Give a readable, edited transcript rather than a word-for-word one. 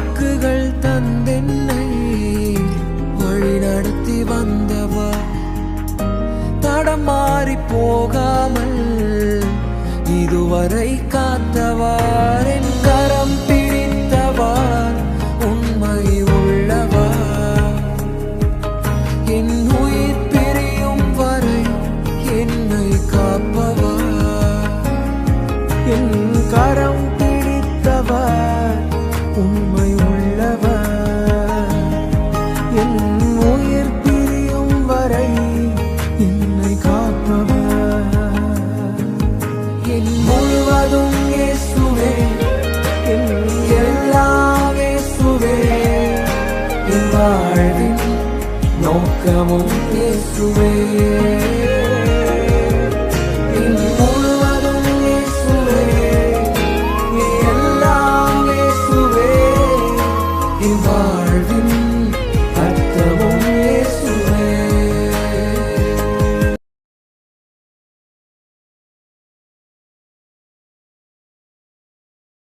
வாக்குகள் தந்தென்னை வழி நடத்தி வந்தவா, தடமாறி போகாமல் இதுவரை காத்தவார், என் கரம் பிடித்தவார் உண்மை உள்ளவா, என் உயிர் பிரியும் வரை என்னை காப்பவா, என் கரம் பிடித்தவர் உண்மை உள்ளவர், என் உயிர் பிரியும் வரை என்னை காப்பவர். என் முழுவதும் இயேசுவே, என் எல்லாம் இயேசுவே, என் வாழ்வின் நோக்கமும் இயேசுவே.